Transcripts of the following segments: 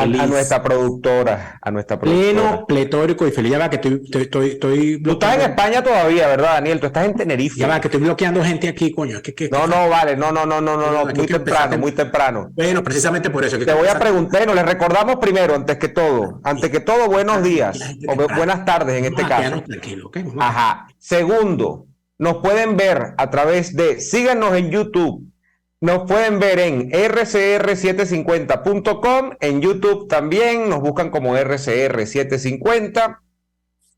a feliz. nuestra productora, a nuestra productora. Pleno, pletórico y feliz. Ya va que estoy Tú estás en bloqueando. España todavía, ¿verdad, Daniel? Tú estás en Ya va Tenerife. que estoy bloqueando gente aquí, coño. ¿Qué No, fue? no, vale, no, no, no, no, no, no, No, muy quiero empezar temprano, muy temprano. bueno, precisamente por eso, que Te quiero voy a empezar. preguntar, no, les recordamos primero, antes que todo, buenos Aquí la días, gente o temprano. buenas tardes en Vamos este a quedarnos caso. tranquilos, ¿ok? Vamos a quedarnos. Ajá. Segundo, nos pueden ver a través de, síganos en YouTube, nos pueden ver en rcr750.com, en YouTube también, nos buscan como rcr750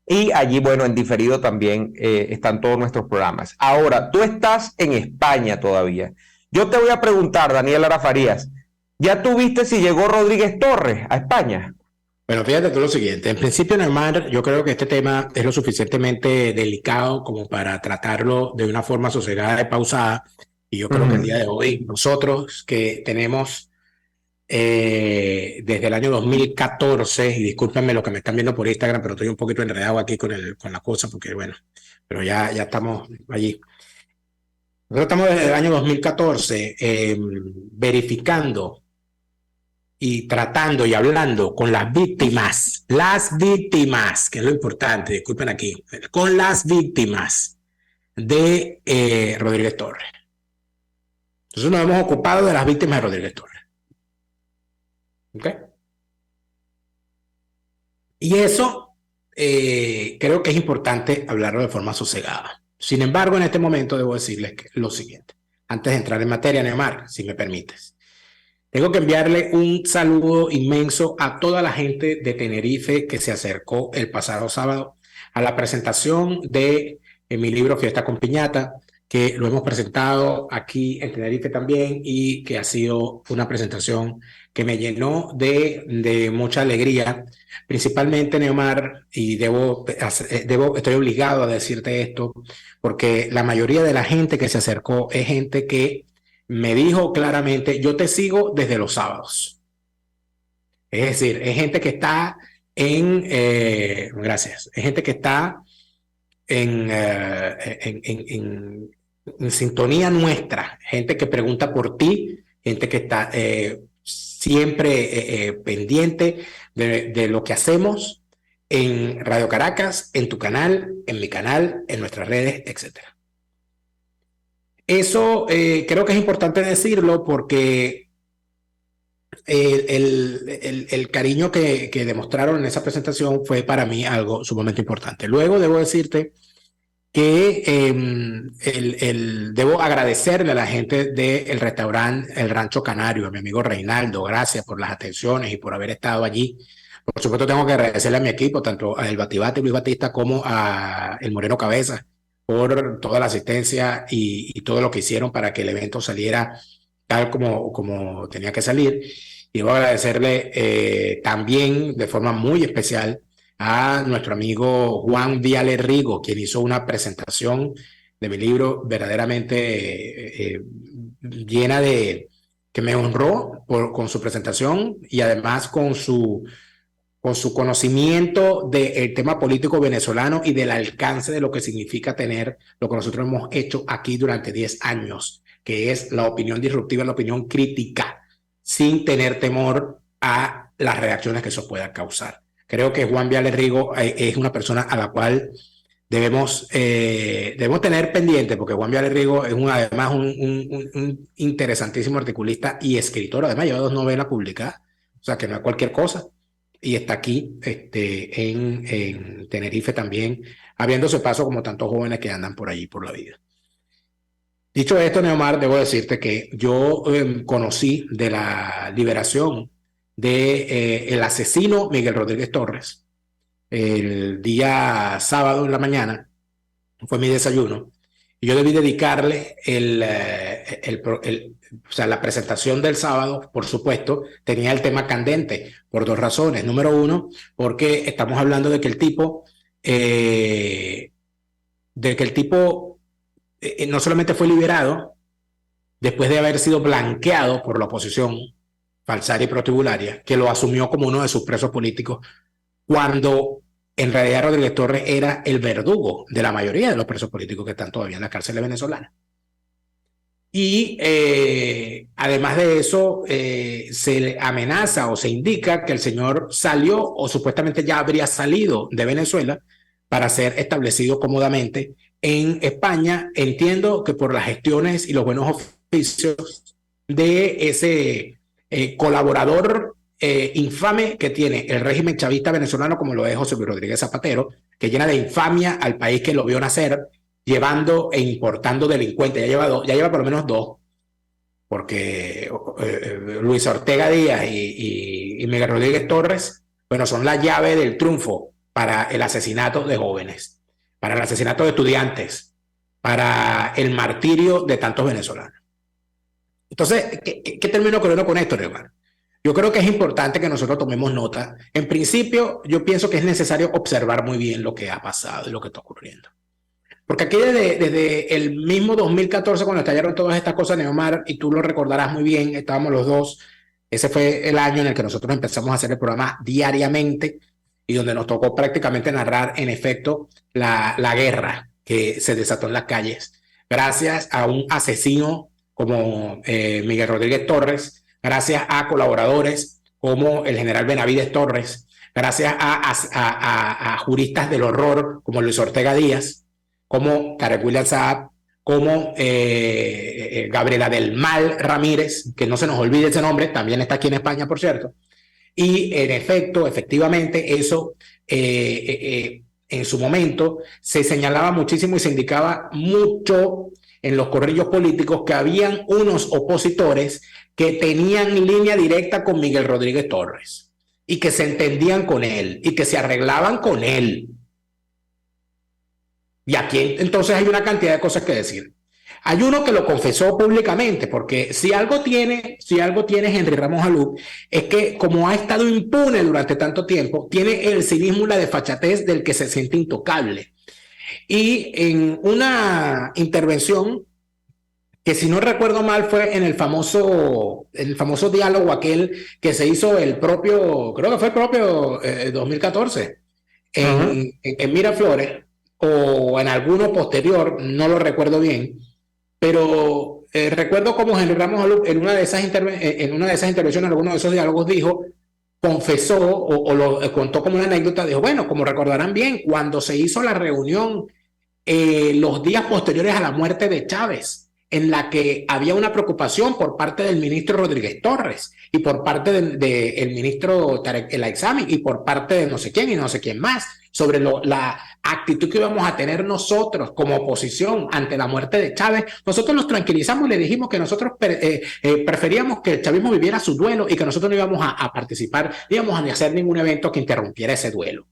y allí, bueno, en diferido también están todos nuestros programas. Ahora, tú estás en España todavía. Yo te voy a preguntar, Daniel Lara Farías, ¿ya tú viste si llegó Rodríguez Torres a España? Bueno, fíjate tú lo siguiente. En principio, Neymar, yo creo que este tema es lo suficientemente delicado como para tratarlo de una forma sosegada y pausada. Y yo creo que el día de hoy, nosotros que tenemos desde el año 2014, y discúlpenme los que me están viendo por Instagram, pero estoy un poquito enredado aquí con la cosa, porque bueno, pero ya estamos allí. Nosotros estamos desde el año 2014 verificando y tratando y hablando con las víctimas, que es lo importante, disculpen aquí, con las víctimas de Rodríguez Torres. Entonces nos hemos ocupado de las víctimas de Rodríguez Torres. ¿Ok? Y eso creo que es importante hablarlo de forma sosegada. Sin embargo, en este momento debo decirles lo siguiente. Antes de entrar en materia, Neymar, si me permites. Tengo que enviarle un saludo inmenso a toda la gente de Tenerife que se acercó el pasado sábado a la presentación de mi libro Fiesta con Piñata, que lo hemos presentado aquí en Tenerife también y que ha sido una presentación que me llenó de mucha alegría, principalmente, Neomar, y estoy obligado a decirte esto, porque la mayoría de la gente que se acercó es gente que me dijo claramente, yo te sigo desde los sábados. Es decir, es gente que está gracias, es gente que está en sintonía nuestra, gente que pregunta por ti, gente que está siempre pendiente de lo que hacemos en Radio Caracas, en tu canal, en mi canal, en nuestras redes, etcétera. Eso creo que es importante decirlo porque el cariño que demostraron en esa presentación fue para mí algo sumamente importante. Luego debo decirte que debo agradecerle a la gente del restaurante El Rancho Canario, a mi amigo Reinaldo, gracias por las atenciones y por haber estado allí. Por supuesto tengo que agradecerle a mi equipo, tanto a El Batibate, Luis Batista, como a El Moreno Cabeza, por toda la asistencia y todo lo que hicieron para que el evento saliera tal como tenía que salir. Y debo agradecerle también de forma muy especial a nuestro amigo Juan Viale Rigo, quien hizo una presentación de mi libro verdaderamente llena que me honró con su presentación y además con su conocimiento del tema político venezolano y del alcance de lo que significa tener lo que nosotros hemos hecho aquí durante 10 años, que es la opinión disruptiva, la opinión crítica, sin tener temor a las reacciones que eso pueda causar. Creo que Juan Viale Rigo es una persona a la cual debemos tener pendiente, porque Juan Viale Rigo es además un interesantísimo articulista y escritor, además lleva 2 novelas publicadas, o sea que no es cualquier cosa, y está aquí en Tenerife también, abriéndose paso como tantos jóvenes que andan por allí por la vida. Dicho esto, Neomar, debo decirte que yo conocí de la liberación del asesino Miguel Rodríguez Torres el día sábado en la mañana, fue mi desayuno, y yo debí dedicarle o sea, la presentación del sábado, por supuesto, tenía el tema candente por 2 razones. Número 1, porque estamos hablando de que el tipo no solamente fue liberado después de haber sido blanqueado por la oposición falsaria y protibularia, que lo asumió como uno de sus presos políticos, cuando en realidad Rodríguez Torres era el verdugo de la mayoría de los presos políticos que están todavía en las cárceles venezolanas. Y además de eso, se amenaza o se indica que el señor salió o supuestamente ya habría salido de Venezuela para ser establecido cómodamente en España. Entiendo que por las gestiones y los buenos oficios de ese colaborador infame que tiene el régimen chavista venezolano, como lo es José Luis Rodríguez Zapatero, que llena de infamia al país que lo vio nacer, llevando e importando delincuentes. Ya lleva por lo menos 2, porque Luis Ortega Díaz y Miguel Rodríguez Torres, bueno, son la llave del triunfo para el asesinato de jóvenes, para el asesinato de estudiantes, para el martirio de tantos venezolanos. Entonces, ¿qué termino con esto, Leomar? Yo creo que es importante que nosotros tomemos nota. En principio, yo pienso que es necesario observar muy bien lo que ha pasado y lo que está ocurriendo. Porque aquí desde el mismo 2014, cuando estallaron todas estas cosas, Neomar, y tú lo recordarás muy bien, estábamos los dos, ese fue el año en el que nosotros empezamos a hacer el programa diariamente y donde nos tocó prácticamente narrar, en efecto, la guerra que se desató en las calles, gracias a un asesino como Miguel Rodríguez Torres, gracias a colaboradores como el general Benavides Torres, gracias a juristas del horror como Luis Ortega Díaz, como Tarek William Saab, como Gabriela del Mal Ramírez, que no se nos olvide ese nombre, también está aquí en España, por cierto. Y en efecto, efectivamente, eso en su momento se señalaba muchísimo y se indicaba mucho en los corrillos políticos que habían unos opositores que tenían línea directa con Miguel Rodríguez Torres y que se entendían con él y que se arreglaban con él. Y aquí entonces hay una cantidad de cosas que decir. Hay uno que lo confesó públicamente, porque si algo tiene Henry Ramos Alup, es que como ha estado impune durante tanto tiempo, tiene el cinismo y la desfachatez del que se siente intocable. Y en una intervención que, si no recuerdo mal, fue en el famoso diálogo aquel que se hizo creo que fue el propio 2014, en Miraflores, o en alguno posterior, no lo recuerdo bien, pero recuerdo como Henry Ramos Alup en una de esas intervenciones, en alguno de esos diálogos, confesó o lo contó como una anécdota, dijo, bueno, como recordarán bien, cuando se hizo la reunión los días posteriores a la muerte de Chávez, en la que había una preocupación por parte del ministro Rodríguez Torres y por parte del ministro Tarek El Aissami y por parte de no sé quién y no sé quién más, sobre la actitud que íbamos a tener nosotros como oposición ante la muerte de Chávez. Nosotros nos tranquilizamos y le dijimos que nosotros preferíamos que el chavismo viviera su duelo y que nosotros no íbamos a participar, no íbamos a hacer ningún evento que interrumpiera ese duelo.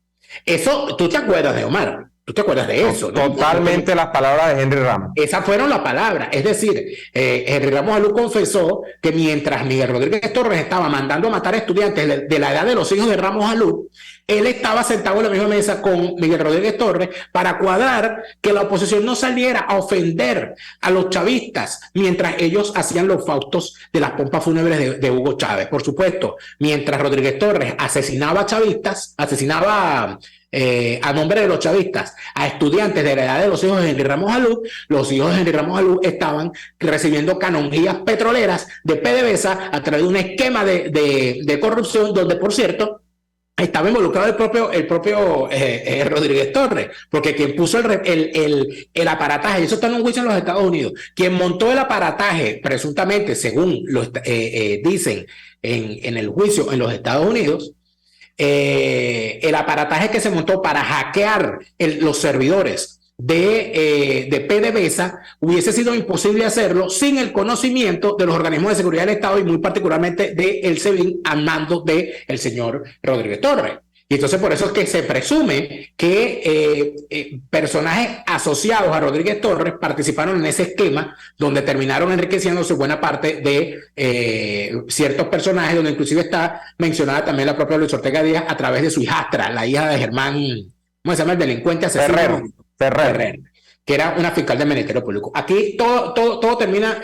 Eso, ¿tú te acuerdas de Omar? ¿Tú te acuerdas de eso? Totalmente, ¿no? Las palabras de Henry Ramos. Esas fueron las palabras. Es decir, Henry Ramos Alup confesó que mientras Miguel Rodríguez Torres estaba mandando a matar estudiantes de la edad de los hijos de Ramos Alup, él estaba sentado en la misma mesa con Miguel Rodríguez Torres para cuadrar que la oposición no saliera a ofender a los chavistas mientras ellos hacían los faustos de las pompas fúnebres de Hugo Chávez. Por supuesto, mientras Rodríguez Torres asesinaba chavistas, a nombre de los chavistas, a estudiantes de la edad de los hijos de Henry Ramos Alup, los hijos de Henry Ramos Alup estaban recibiendo canonjías petroleras de PDVSA a través de un esquema de corrupción donde, por cierto, estaba involucrado el propio Rodríguez Torres, porque quien puso el aparataje, y eso está en un juicio en los Estados Unidos, quien montó el aparataje, presuntamente, según dicen en el juicio en los Estados Unidos, el aparataje que se montó para hackear los servidores de PDVSA hubiese sido imposible hacerlo sin el conocimiento de los organismos de seguridad del Estado y muy particularmente del SEBIN al mando del señor Rodríguez Torres. Y entonces por eso es que se presume que personajes asociados a Rodríguez Torres participaron en ese esquema donde terminaron enriqueciéndose buena parte de ciertos personajes, donde inclusive está mencionada también la propia Luis Ortega Díaz a través de su hijastra, la hija de Germán, ¿cómo se llama? El delincuente asesino. Ferrer, que era una fiscal del Ministerio Público. Aquí todo termina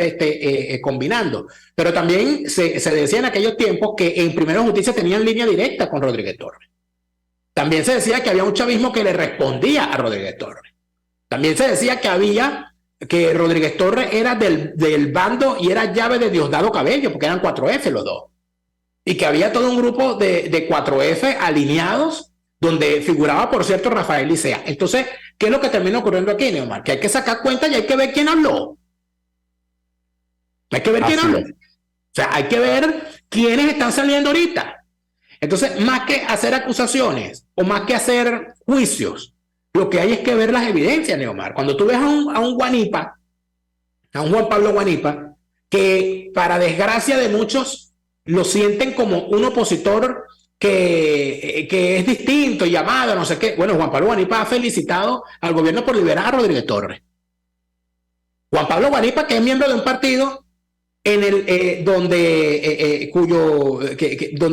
combinando, pero también se decía en aquellos tiempos que en Primero Justicia tenían línea directa con Rodríguez Torres. También se decía que había un chavismo que le respondía a Rodríguez Torres. También se decía que había que Rodríguez Torres era del bando y era llave de Diosdado Cabello, porque eran 4F los dos. Y que había todo un grupo de 4F alineados, donde figuraba, por cierto, Rafael Licea. Entonces, ¿qué es lo que termina ocurriendo aquí, Neomar? Que hay que sacar cuenta y hay que ver quién habló. Hay que ver quién habló. O sea, hay que ver quiénes están saliendo ahorita. Entonces, más que hacer acusaciones o más que hacer juicios, lo que hay es que ver las evidencias, Neomar. Cuando tú ves a un Guanipa, a un Juan Pablo Guanipa, que para desgracia de muchos lo sienten como un opositor que es distinto y amado, no sé qué. Bueno, Juan Pablo Guanipa ha felicitado al gobierno por liberar a Rodríguez Torres. Juan Pablo Guanipa, que es miembro de un partido en el donde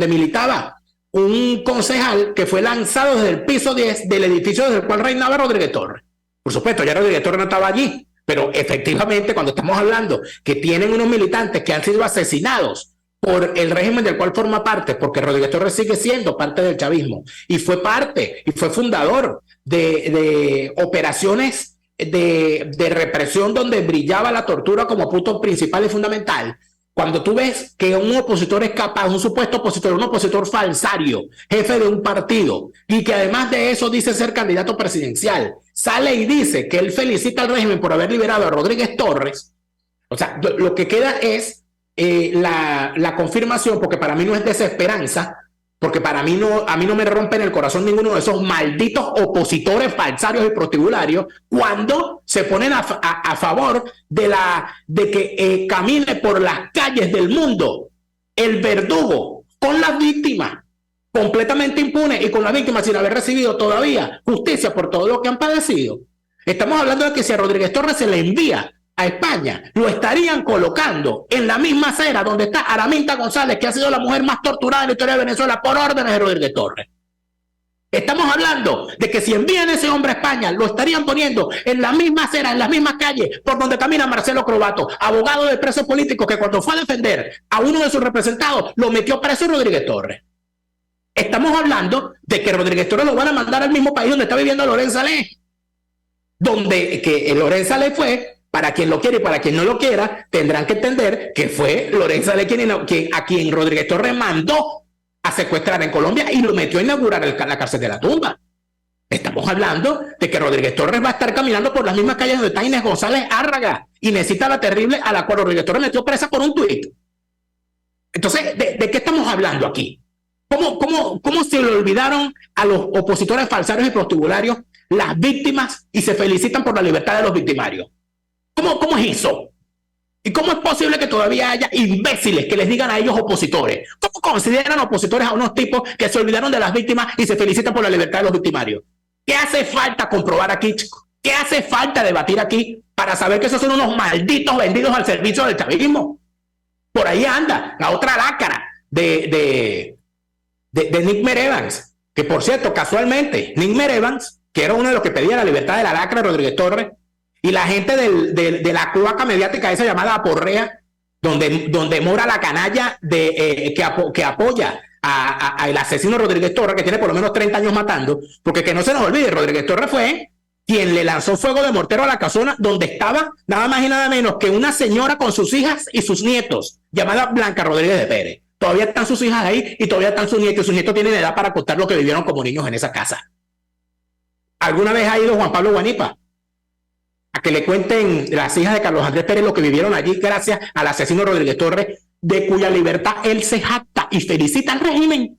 militaba un concejal que fue lanzado desde el piso 10 del edificio desde el cual reinaba Rodríguez Torres. Por supuesto, ya Rodríguez Torres no estaba allí, pero efectivamente cuando estamos hablando que tienen unos militantes que han sido asesinados por el régimen del cual forma parte, porque Rodríguez Torres sigue siendo parte del chavismo y fue parte y fue fundador de operaciones de represión donde brillaba la tortura como punto principal y fundamental. Cuando tú ves que un opositor es capaz, un supuesto opositor, un opositor falsario, jefe de un partido, y que además de eso dice ser candidato presidencial, sale y dice que él felicita al régimen por haber liberado a Rodríguez Torres, o sea, lo que queda es la confirmación, porque para mí no es desesperanza, porque para mí a mí no me rompen el corazón ninguno de esos malditos opositores falsarios y prostibularios cuando se ponen a favor de que camine por las calles del mundo el verdugo con las víctimas completamente impune y con las víctimas sin haber recibido todavía justicia por todo lo que han padecido. Estamos hablando de que si a Rodríguez Torres se le envía a España, lo estarían colocando en la misma acera donde está Araminta González, que ha sido la mujer más torturada en la historia de Venezuela por órdenes de Rodríguez Torres. Estamos hablando de que si envían a ese hombre a España, lo estarían poniendo en la misma acera, en las mismas calles por donde camina Marcelo Crobato, abogado de preso político que cuando fue a defender a uno de sus representados, lo metió preso Rodríguez Torres. Estamos hablando de que Rodríguez Torres lo van a mandar al mismo país donde está viviendo Lorenza Ley, donde que Lorenza Ley fue, para quien lo quiere y para quien no lo quiera, tendrán que entender que fue Lorenza Ley a quien Rodríguez Torres mandó a secuestrar en Colombia y lo metió a inaugurar la cárcel de la Tumba. Estamos hablando de que Rodríguez Torres va a estar caminando por las mismas calles donde está Inés González Árraga, Inésita la Terrible, a la cual Rodríguez Torres metió presa por un tuit. Entonces, ¿de qué estamos hablando aquí? ¿Cómo se le olvidaron a los opositores falsarios y prostibularios las víctimas y se felicitan por la libertad de los victimarios? ¿Cómo es eso? ¿Y cómo es posible que todavía haya imbéciles que les digan a ellos opositores? ¿Cómo consideran opositores a unos tipos que se olvidaron de las víctimas y se felicitan por la libertad de los victimarios? ¿Qué hace falta comprobar aquí, chicos? ¿Qué hace falta debatir aquí para saber que esos son unos malditos vendidos al servicio del chavismo? Por ahí anda la otra lácara de Nick Merevans, que por cierto, casualmente, Nick Merevans, que era uno de los que pedía la libertad de la lacra de Rodríguez Torres, y la gente de la cloaca mediática esa llamada Aporrea, donde mora la canalla que apoya al asesino Rodríguez Torres, que tiene por lo menos 30 años matando, porque que no se nos olvide, Rodríguez Torres fue quien le lanzó fuego de mortero a la casona donde estaba nada más y nada menos que una señora con sus hijas y sus nietos, llamada Blanca Rodríguez de Pérez. Todavía están sus hijas ahí y todavía están sus nietos, y sus nietos tienen edad para contar lo que vivieron como niños en esa casa. ¿Alguna vez ha ido Juan Pablo Guanipa a que le cuenten las hijas de Carlos Andrés Pérez lo que vivieron allí gracias al asesino Rodríguez Torres, de cuya libertad él se jacta y felicita al régimen?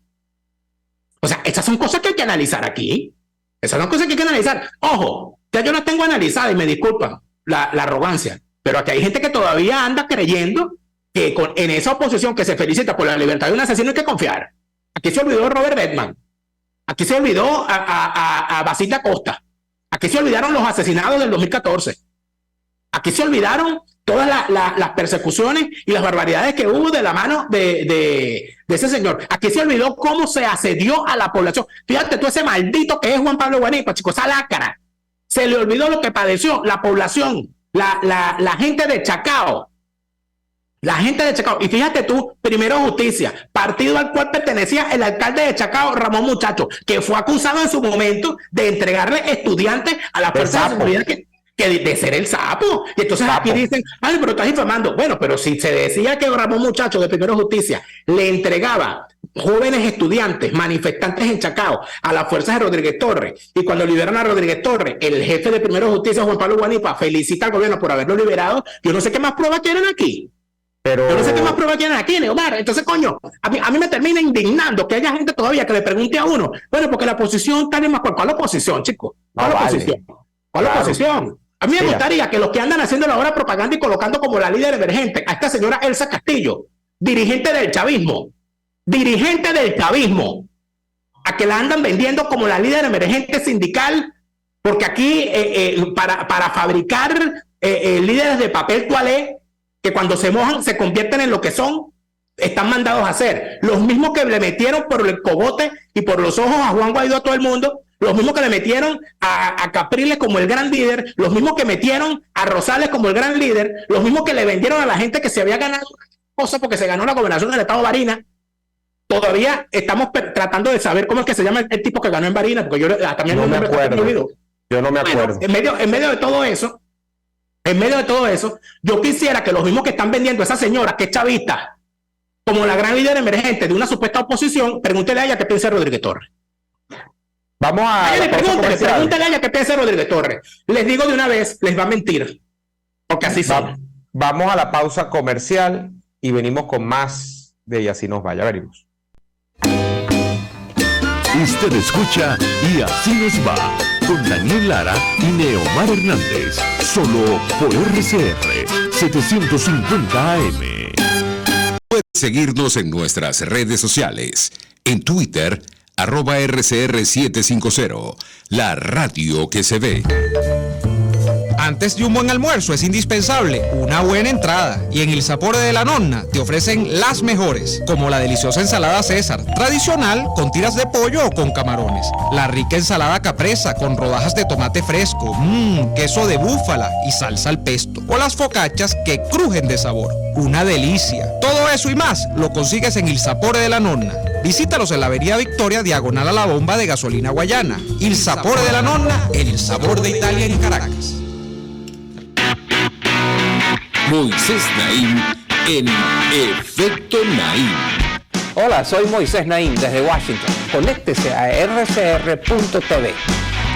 O sea, esas son cosas que hay que analizar aquí. Esas son cosas que hay que analizar. Ojo, ya yo las tengo analizadas y me disculpan la arrogancia, pero aquí hay gente que todavía anda creyendo que en esa oposición que se felicita por la libertad de un asesino hay que confiar. Aquí se olvidó Robert Bedman. Aquí se olvidó a Basita Costa. Aquí se olvidaron los asesinados del 2014. Aquí se olvidaron todas las persecuciones y las barbaridades que hubo de la mano de ese señor. Aquí se olvidó cómo se asedió a la población. Fíjate tú, ese maldito que es Juan Pablo Guanipa, chicos, esa lácara. Se le olvidó lo que padeció la población, la gente de Chacao. La gente de Chacao. Y fíjate tú, Primero Justicia, partido al cual pertenecía el alcalde de Chacao, Ramón Muchacho, que fue acusado en su momento de entregarle estudiantes a las fuerzas de seguridad que de ser el sapo. Y entonces aquí dicen, ay, pero estás infamando. Bueno, pero si se decía que Ramón Muchacho de Primero Justicia le entregaba jóvenes estudiantes, manifestantes en Chacao, a las fuerzas de Rodríguez Torres, y cuando liberan a Rodríguez Torres, el jefe de Primero Justicia, Juan Pablo Guanipa, felicita al gobierno por haberlo liberado, yo no sé qué más pruebas quieren aquí. Yo no sé qué más pruebas quieren aquí, Neomar. Entonces, coño, a mí me termina indignando que haya gente todavía que le pregunte a uno, bueno, porque la oposición está bien más. ¿Cuál oposición, chicos? ¿Cuál oposición? ¿Cuál oposición? A mí me gustaría que los que andan haciendo la hora propaganda y colocando como la líder emergente a esta señora Elsa Castillo, dirigente del chavismo, a que la andan vendiendo como la líder emergente sindical, porque aquí para fabricar líderes de papel toalé, que cuando se mojan se convierten en lo que son, están mandados a hacer. Los mismos que le metieron por el cogote y por los ojos a Juan Guaidó a todo el mundo, los mismos que le metieron a Capriles como el gran líder, los mismos que metieron a Rosales como el gran líder, los mismos que le vendieron a la gente que se había ganado cosas porque se ganó la gobernación del estado de Barinas. Todavía estamos tratando de saber cómo es que se llama el tipo que ganó en Barinas, porque yo también no me acuerdo. Yo no me acuerdo. En medio de todo eso, yo quisiera que los mismos que están vendiendo a esa señora que es chavista como la gran líder emergente de una supuesta oposición, pregúntele a ella qué piensa Rodríguez Torres. Vamos a... Pregúntele a ella qué piensa Rodríguez Torres. Les digo de una vez, les va a mentir, porque así son. Vamos a la pausa comercial y venimos con más de Y Así Nos Va. Ya venimos. Usted escucha Y Así Nos Va con Daniel Lara y Neomar Hernández, solo por RCR 750 AM. Puedes seguirnos en nuestras redes sociales. En Twitter, @RCR750, la radio que se ve. Antes de un buen almuerzo es indispensable una buena entrada, y en Il Sapore de la Nonna te ofrecen las mejores, como la deliciosa ensalada César, tradicional con tiras de pollo o con camarones, la rica ensalada capresa con rodajas de tomate fresco, queso de búfala y salsa al pesto, o las focaccias que crujen de sabor. Una delicia. Todo eso y más lo consigues en Il Sapore de la Nonna. Visítalos en la Avenida Victoria, diagonal a la bomba de gasolina Guayana. Il Sapore de la Nonna, el sabor de Italia en Caracas. Moisés Naim en Efecto Naim. Hola, soy Moisés Naim desde Washington. Conéctese a rcr.tv.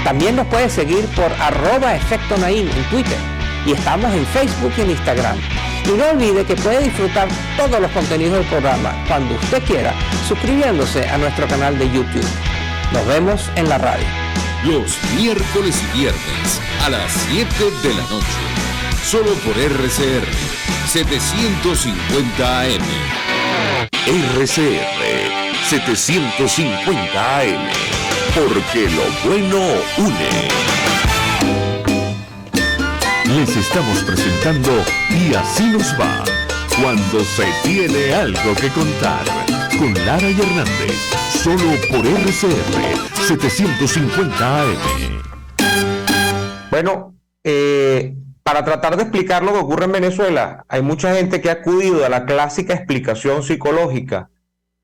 También nos puede seguir por @Efecto Naim en Twitter. Y estamos en Facebook y en Instagram. Y no olvide que puede disfrutar todos los contenidos del programa cuando usted quiera, suscribiéndose a nuestro canal de YouTube. Nos vemos en la radio. Los miércoles y viernes a las 7 de la noche. Solo por RCR 750 AM. RCR 750 AM, porque lo bueno une. Les estamos presentando Y Así Nos Va, cuando se tiene algo que contar, con Lara y Hernández, solo por RCR 750 AM. Bueno, para tratar de explicar lo que ocurre en Venezuela, hay mucha gente que ha acudido a la clásica explicación psicológica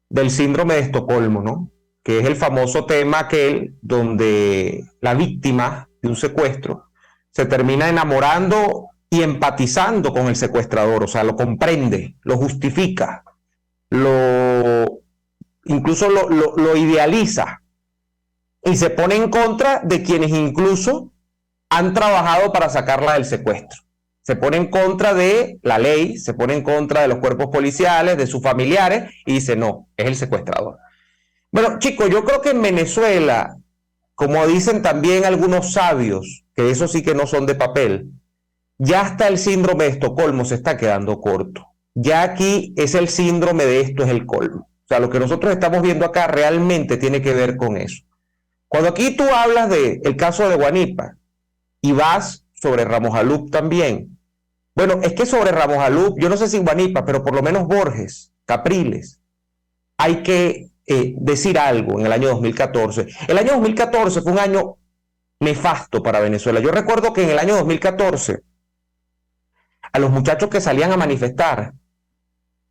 del síndrome de Estocolmo, ¿no? Que es el famoso tema aquel donde la víctima de un secuestro se termina enamorando y empatizando con el secuestrador, o sea, lo comprende, lo justifica, incluso lo idealiza, y se pone en contra de quienes incluso han trabajado para sacarla del secuestro. Se pone en contra de la ley, se pone en contra de los cuerpos policiales, de sus familiares, y dice, no, es el secuestrador. Bueno, chicos, yo creo que en Venezuela, como dicen también algunos sabios, que eso sí que no son de papel, ya hasta el síndrome de Estocolmo se está quedando corto. Ya aquí es el síndrome de esto es el colmo. O sea, lo que nosotros estamos viendo acá realmente tiene que ver con eso. Cuando aquí tú hablas del caso de Guanipa y vas sobre Ramos Alup también, bueno, es que sobre Ramos Alup, yo no sé si Guanipa, pero por lo menos Borges, Capriles, hay que decir algo en el año 2014. El año 2014 fue un año nefasto para Venezuela. Yo recuerdo que en el año 2014 a los muchachos que salían a manifestar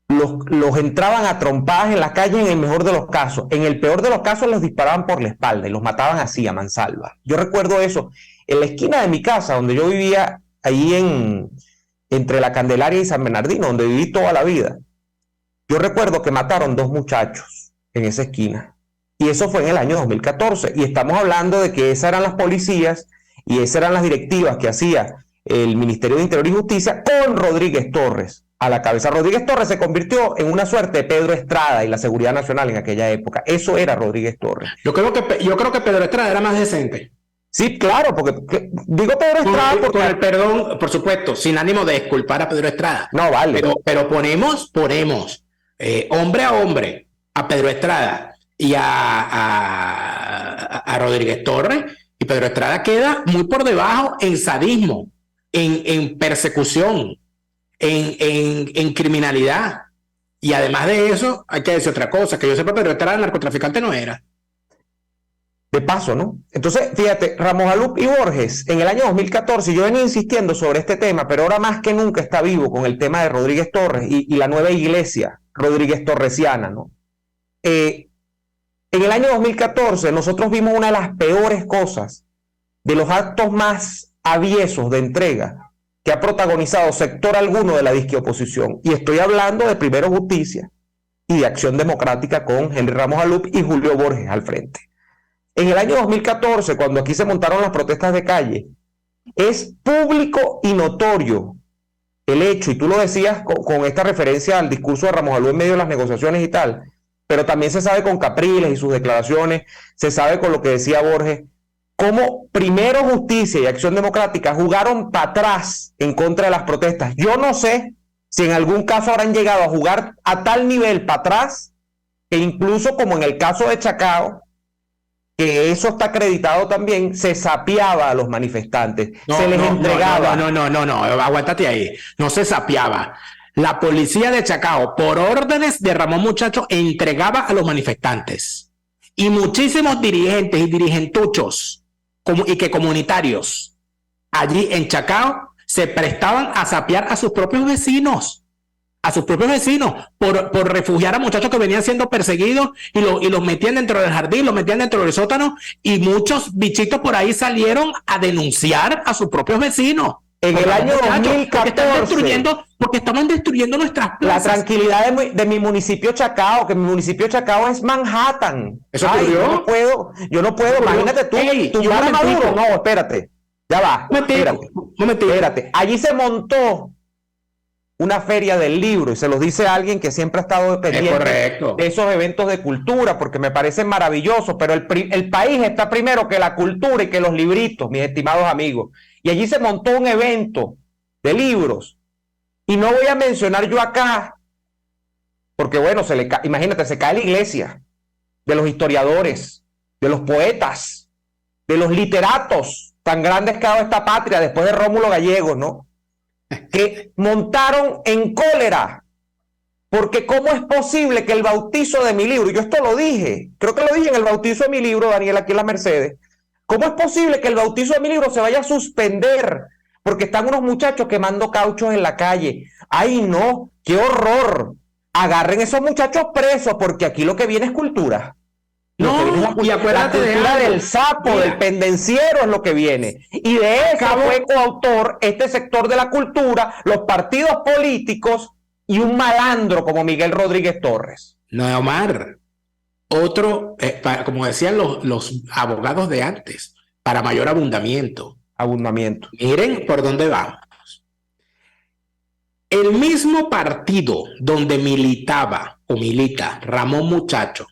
los entraban a trompadas en la calle en el mejor de los casos. En el peor de los casos los disparaban por la espalda y los mataban así a mansalva. Yo recuerdo eso En la esquina de mi casa, donde yo vivía, ahí entre la Candelaria y San Bernardino, donde viví toda la vida, yo recuerdo que mataron 2 muchachos en esa esquina. Y eso fue en el año 2014. Y estamos hablando de que esas eran las policías y esas eran las directivas que hacía el Ministerio de Interior y Justicia con Rodríguez Torres a la cabeza. Rodríguez Torres se convirtió en una suerte de Pedro Estrada y la Seguridad Nacional en aquella época. Eso era Rodríguez Torres. Yo creo que Pedro Estrada era más decente. Sí, claro, porque digo Pedro Estrada porque... Con el perdón, por supuesto, sin ánimo de disculpar a Pedro Estrada. No, vale. Pero ponemos hombre a hombre a Pedro Estrada y a Rodríguez Torres, y Pedro Estrada queda muy por debajo en sadismo, en persecución, en criminalidad. Y además de eso, hay que decir otra cosa, que yo sepa, Pedro Estrada narcotraficante no era. De paso, ¿no? Entonces, fíjate, Ramos Alup y Borges, en el año 2014, yo venía insistiendo sobre este tema, pero ahora más que nunca está vivo con el tema de Rodríguez Torres y la nueva iglesia Rodríguez Torresiana, ¿no? En el año 2014 nosotros vimos una de las peores cosas, de los actos más aviesos de entrega que ha protagonizado sector alguno de la disqueoposición. Y estoy hablando de Primero Justicia y de Acción Democrática con Henry Ramos Alup y Julio Borges al frente. En el año 2014, cuando aquí se montaron las protestas de calle, es público y notorio el hecho, y tú lo decías con esta referencia al discurso de Ramos Alup en medio de las negociaciones y tal, pero también se sabe con Capriles y sus declaraciones, se sabe con lo que decía Borges, cómo Primero Justicia y Acción Democrática jugaron para atrás en contra de las protestas. Yo no sé si en algún caso habrán llegado a jugar a tal nivel para atrás, que incluso como en el caso de Chacao, que eso está acreditado también, se sapeaba a los manifestantes, se les entregaba. No, aguántate ahí, no se sapeaba. La policía de Chacao, por órdenes de Ramón Muchacho, entregaba a los manifestantes. Y muchísimos dirigentes y dirigentuchos y que comunitarios allí en Chacao se prestaban a sapear a sus propios vecinos. Por refugiar a muchachos que venían siendo perseguidos y los metían dentro del jardín, los metían dentro del sótano, y muchos bichitos por ahí salieron a denunciar a sus propios vecinos. En el año 2014, porque estaban destruyendo nuestras plazas. La tranquilidad de mi municipio Chacao, que mi municipio Chacao es Manhattan. ¿Eso ocurrió? Yo no puedo, imagínate tú, Maduro. No, espérate, ya va, espérate. Allí se montó una feria del libro, y se los dice alguien que siempre ha estado pendiente de esos eventos de cultura, porque me parecen maravillosos, pero el país está primero que la cultura y que los libritos, mis estimados amigos. Y allí se montó un evento de libros, y no voy a mencionar yo acá, porque bueno, imagínate, se cae la iglesia de los historiadores, de los poetas, de los literatos tan grandes que ha dado esta patria después de Rómulo Gallegos, ¿no? Que montaron en cólera, porque ¿cómo es posible que el bautizo de mi libro, yo esto lo dije, creo que lo dije en el bautizo de mi libro, Daniel, aquí en la Mercedes, ¿cómo es posible que el bautizo de mi libro se vaya a suspender porque están unos muchachos quemando cauchos en la calle? ¡Ay, no! ¡Qué horror! Agarren esos muchachos presos, porque aquí lo que viene es cultura. Y acuérdate la cultura del sapo, del pendenciero es lo que viene. Y de eso fue coautor este sector de la cultura, los partidos políticos y un malandro como Miguel Rodríguez Torres. No, Omar. Otro, como decían los abogados de antes, para mayor abundamiento. Miren por dónde vamos. El mismo partido donde militaba o milita Ramón Muchacho,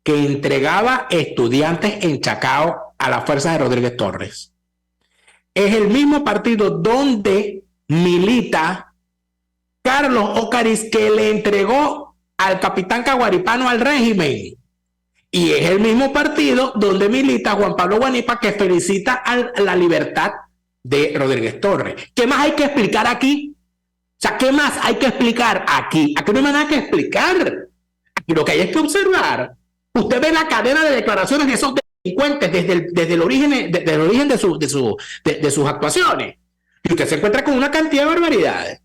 que entregaba estudiantes en Chacao a las fuerzas de Rodríguez Torres, es el mismo partido donde milita Carlos Ocariz, que le entregó al capitán Caguaripano al régimen. Y es el mismo partido donde milita Juan Pablo Guanipa, que felicita a la libertad de Rodríguez Torres. ¿Qué más hay que explicar aquí? O sea, ¿qué más hay que explicar aquí? Aquí no hay nada que explicar. Aquí lo que hay es que observar. Usted ve la cadena de declaraciones de esos delincuentes desde el origen de sus actuaciones. Y usted se encuentra con una cantidad de barbaridades.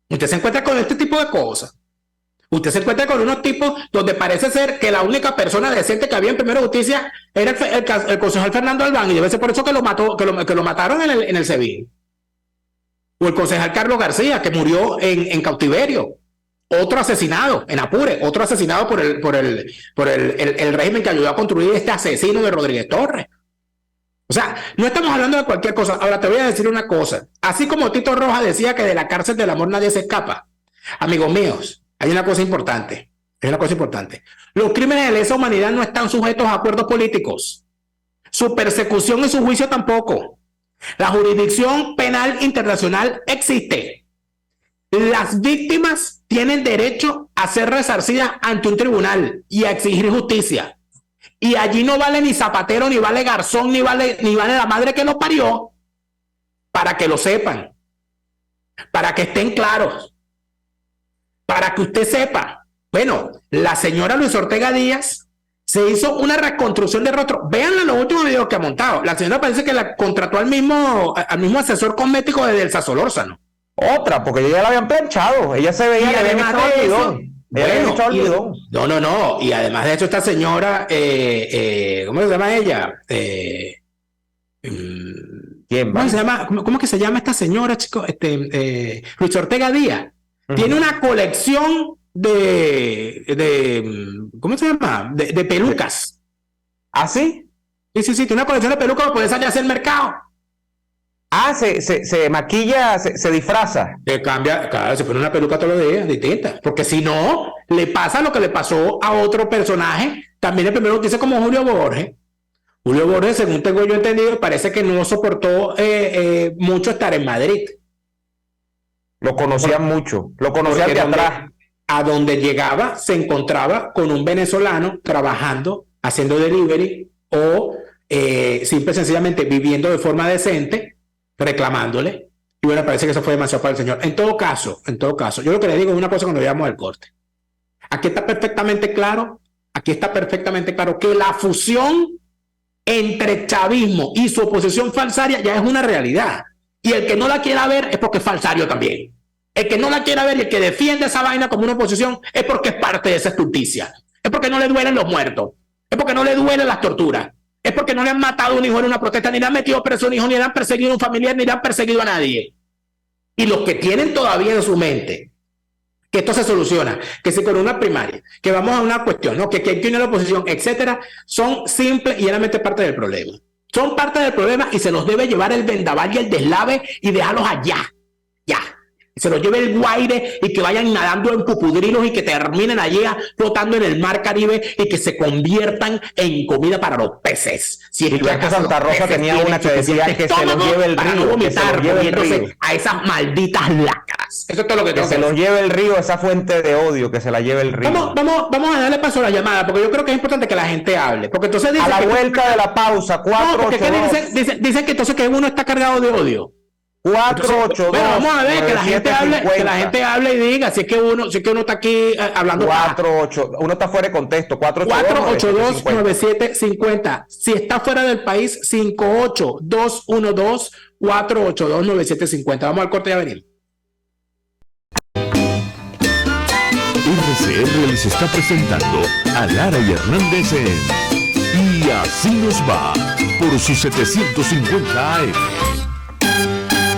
Usted se encuentra con este tipo de cosas. Usted se encuentra con unos tipos donde parece ser que la única persona decente que había en Primera Justicia era el concejal Fernando Albán, y debe ser por eso que lo mataron en el Sevilla. O el concejal Carlos García, que murió en cautiverio. Otro asesinado en Apure, otro asesinado por el régimen que ayudó a construir este asesino de Rodríguez Torres. O sea, no estamos hablando de cualquier cosa. Ahora te voy a decir una cosa. Así como Tito Rojas decía que de la cárcel del amor nadie se escapa, amigos míos, hay una cosa importante. Los crímenes de lesa humanidad no están sujetos a acuerdos políticos. Su persecución y su juicio tampoco. La jurisdicción penal internacional existe. Las víctimas tienen derecho a ser resarcidas ante un tribunal y a exigir justicia. Y allí no vale ni zapatero, ni vale garzón, ni vale la madre que lo parió, para que lo sepan, para que estén claros, para que usted sepa. Bueno, la señora Luis Ortega Díaz se hizo una reconstrucción de rostro. Vean los últimos videos que ha montado. La señora parece que la contrató al mismo asesor cosmético de Delsa Solórzano. Otra, porque ya la habían planchado. Ella se veía, le habían echado almidón. No. Y además de eso, esta señora, ¿cómo se llama ella? ¿Quién va? ¿Cómo que se llama esta señora, chico? Luis Ortega Díaz. Tiene una colección de ¿cómo se llama? De pelucas. ¿Ah, sí? Sí, tiene una colección de pelucas para poder salir a hacer mercado. Ah, se maquilla, se disfraza. Se cambia, claro, se pone una peluca todos los días, distinta. Porque si no, le pasa lo que le pasó a otro personaje, también el primero que dice como Julio Borges. Julio Borges, según tengo yo entendido, parece que no soportó mucho estar en Madrid. Lo conocían mucho, lo conocían de atrás. A donde llegaba, se encontraba con un venezolano trabajando, haciendo delivery o simple y sencillamente viviendo de forma decente, reclamándole. Y bueno, parece que eso fue demasiado para el señor. En todo caso, yo lo que le digo es una cosa cuando veamos el corte. Aquí está perfectamente claro que la fusión entre chavismo y su oposición falsaria ya es una realidad. Y el que no la quiera ver es porque es falsario también. El que no la quiera ver y el que defiende esa vaina como una oposición es porque es parte de esa estulticia. Es porque no le duelen los muertos. Es porque no le duelen las torturas. Es porque no le han matado a un hijo en una protesta, ni le han metido preso a un hijo, ni le han perseguido a un familiar, ni le han perseguido a nadie. Y los que tienen todavía en su mente que esto se soluciona, que si con una primaria, que vamos a una cuestión, ¿no? que tiene la oposición, etcétera, son simple y llanamente parte del problema. Son parte del problema y se los debe llevar el vendaval y el deslave y dejarlos allá. Ya. Se los lleve el guaire y que vayan nadando en pupudrilos y que terminen allí flotando en el mar Caribe y que se conviertan en comida para los peces. Si es que Santa Rosa tenía una que decía que se los lleve el río, a esas malditas lacras. Eso es todo lo que se los lleve el río, esa fuente de odio, que se la lleve el río. Vamos a darle paso a la llamada, porque yo creo que es importante que la gente hable. Porque entonces a la vuelta de la pausa, 482. Dicen que entonces que uno está cargado de odio. 482. Bueno, vamos a ver, que la gente hable y diga si es que uno está aquí hablando. 48, uno está fuera de contexto. 482-9750. Si está fuera del país, 58212-482-9750. Vamos al corte y a venir. RCR les está presentando a Lara y Hernández en Y Así Nos Va por su 750 AM.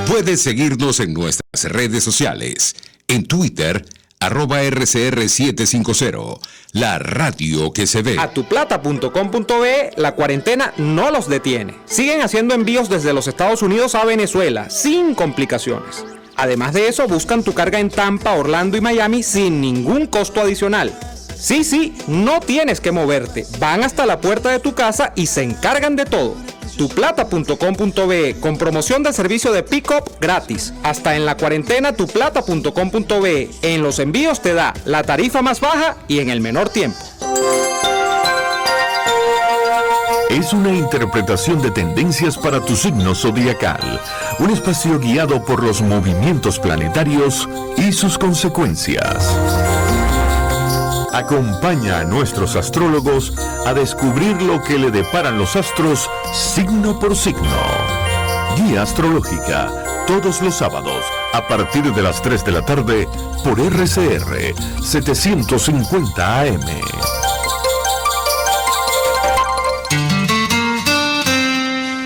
Puedes seguirnos en nuestras redes sociales. En Twitter, @RCR750, la radio que se ve. Atuplata.com.be, la cuarentena no los detiene. Siguen haciendo envíos desde los Estados Unidos a Venezuela, sin complicaciones. Además de eso, buscan tu carga en Tampa, Orlando y Miami sin ningún costo adicional. Sí, no tienes que moverte. Van hasta la puerta de tu casa y se encargan de todo. Tuplata.com.be, con promoción del servicio de pick-up gratis. Hasta en la cuarentena, tuplata.com.be. En los envíos te da la tarifa más baja y en el menor tiempo. Es una interpretación de tendencias para tu signo zodiacal. Un espacio guiado por los movimientos planetarios y sus consecuencias. Acompaña a nuestros astrólogos a descubrir lo que le deparan los astros signo por signo. Guía astrológica Todos los sábados, a partir de las 3 de la tarde, por RCR 750 AM.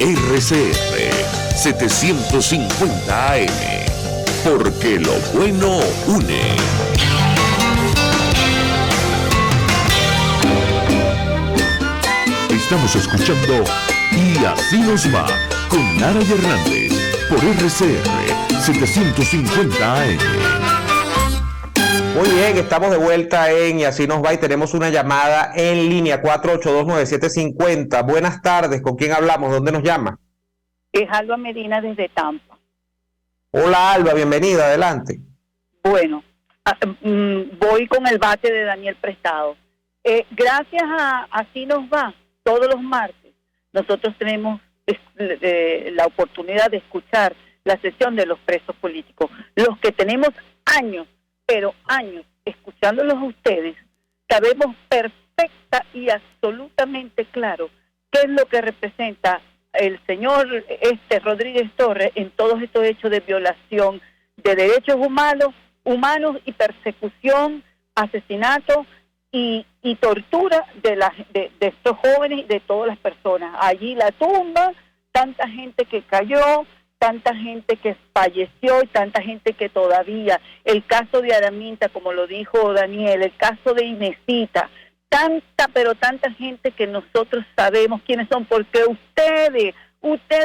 RCR 750 AM. Porque lo bueno une. Estamos escuchando Y Así Nos Va con Lara y Hernández por RCR 750 AM. Muy bien, estamos de vuelta en Y Así Nos Va y tenemos una llamada en línea 4829750. Buenas tardes, ¿con quién hablamos? ¿Dónde nos llama? Es Alba Medina desde Tampa. Hola Alba, bienvenida, adelante. Bueno, voy con el bate de Daniel Prestado. Gracias a Así Nos Va, todos los martes, nosotros tenemos la oportunidad de escuchar la sesión de los presos políticos. Los que tenemos años, pero años, escuchándolos a ustedes, sabemos perfecta y absolutamente claro qué es lo que representa el señor Rodríguez Torres en todos estos hechos de violación de derechos humanos y persecución, asesinato y tortura de estos jóvenes y de todas las personas. Allí la tumba, tanta gente que cayó, tanta gente que falleció y tanta gente que todavía, el caso de Araminta, como lo dijo Daniel, el caso de Inesita, tanta gente que nosotros sabemos quiénes son, porque ustedes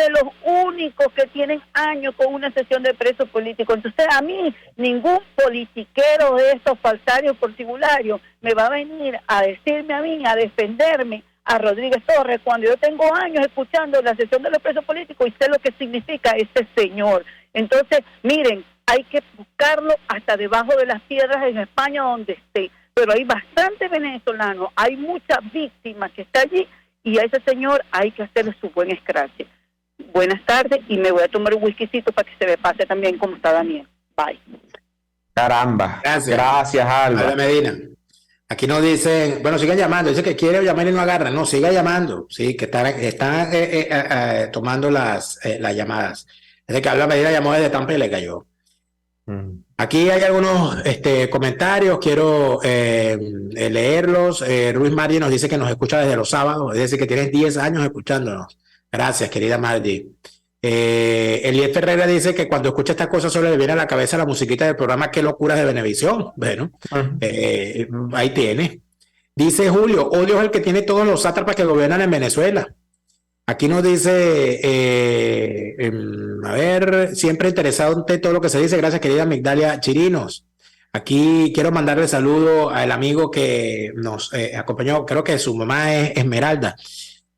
los únicos que tienen años con una sesión de presos políticos. Entonces a mí, ningún politiquero de estos falsarios porcibularios me va a venir a decirme a mí, a defenderme a Rodríguez Torres, cuando yo tengo años escuchando la sesión de los presos políticos y sé lo que significa ese señor. Entonces, miren, hay que buscarlo hasta debajo de las piedras en España, donde esté. Pero hay bastante venezolanos, hay muchas víctimas que están allí, y a ese señor hay que hacerle su buen escrache. Buenas tardes, y me voy a tomar un whiskycito para que se me pase también como está Daniel. Bye. Caramba. Gracias Alba. Alba Medina. Aquí nos dicen, bueno, sigan llamando, dice que quiere llamar y no agarra. No, siga llamando, sí, que está tomando las llamadas. Desde que Alba Medina llamó desde Tampa y le cayó. Aquí hay algunos comentarios, quiero leerlos. Ruiz Mardi nos dice que nos escucha desde los sábados, es decir, que tienes 10 años escuchándonos. Gracias, querida Mardi. Eliel Ferreira dice que cuando escucha estas cosas solo le viene a la cabeza la musiquita del programa Qué Locuras de Venevisión. Bueno, ahí tiene. Dice Julio, odio es el que tiene todos los sátrapas que gobiernan en Venezuela. Aquí nos dice, a ver, siempre interesado en todo lo que se dice. Gracias, querida Migdalia Chirinos. Aquí quiero mandarle saludo al amigo que nos acompañó, creo que su mamá es Esmeralda,